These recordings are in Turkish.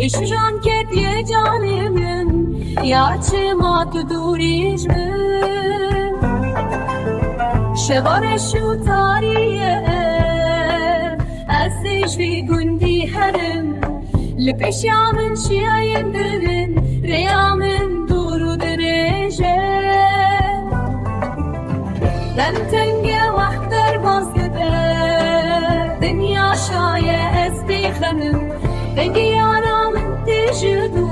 İşcan kepye canımın Yaçıma tuduriş min Şevare şu tariye Ez sejvi gundi herim Lepeşyamın şiayın dirin Reyamın duru direce Dem tenge vaxter bazgıbe Dünya şaye ez beyxenim Dengi yaramın tecüdü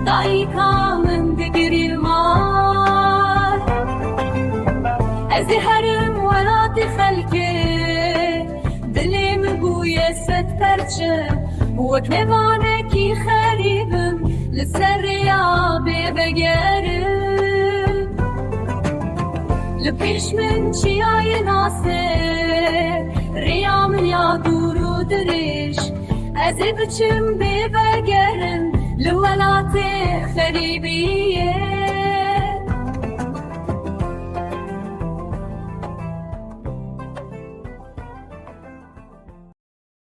Daikamın digirilmar Ezherim velati xelki Dilim guye set perçe Vek nevaneki xeribim Liser riyabe begerim Lpiş min çiyayı nasir Riyamın ya duru diriş Ez biçim bebegerim Lvelati xeribiye